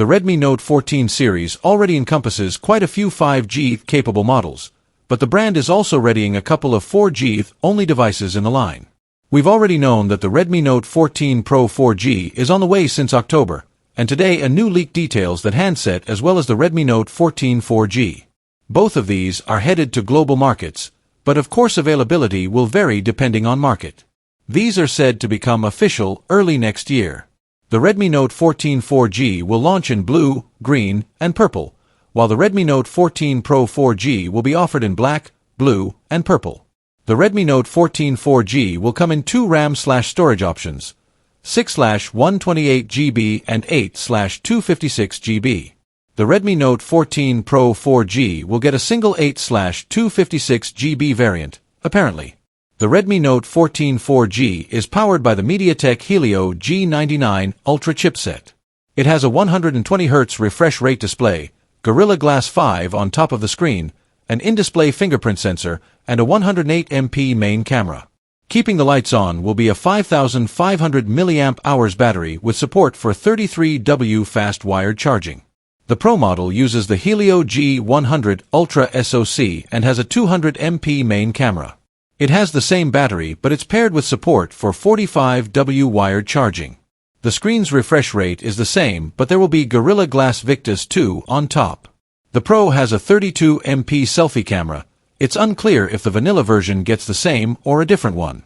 The Redmi Note 14 series already encompasses quite a few 5G-capable models, but the brand is also readying a couple of 4G-only devices in the line. We've already known that the Redmi Note 14 Pro 4G is on the way since October, and today a new leak details that handset as well as the Redmi Note 14 4G. Both of these are headed to global markets, but of course availability will vary depending on market. These are said to become official early next year. The Redmi Note 14 4G will launch in blue, green, and purple, while the Redmi Note 14 Pro 4G will be offered in black, blue, and purple. The Redmi Note 14 4G will come in two RAM/storage options, 6/128GB and 8/256GB. The Redmi Note 14 Pro 4G will get a single 8/256GB variant, apparently. The Redmi Note 14 4G is powered by the MediaTek Helio G99 Ultra chipset. It has a 120Hz refresh rate display, Gorilla Glass 5 on top of the screen, an in-display fingerprint sensor, and a 108MP main camera. Keeping the lights on will be a 5,500 mAh battery with support for 33W fast wired charging. The Pro model uses the Helio G100 Ultra SoC and has a 200MP main camera. It has the same battery, but it's paired with support for 45W wired charging. The screen's refresh rate is the same, but there will be Gorilla Glass Victus 2 on top. The Pro has a 32MP selfie camera. It's unclear if the vanilla version gets the same or a different one.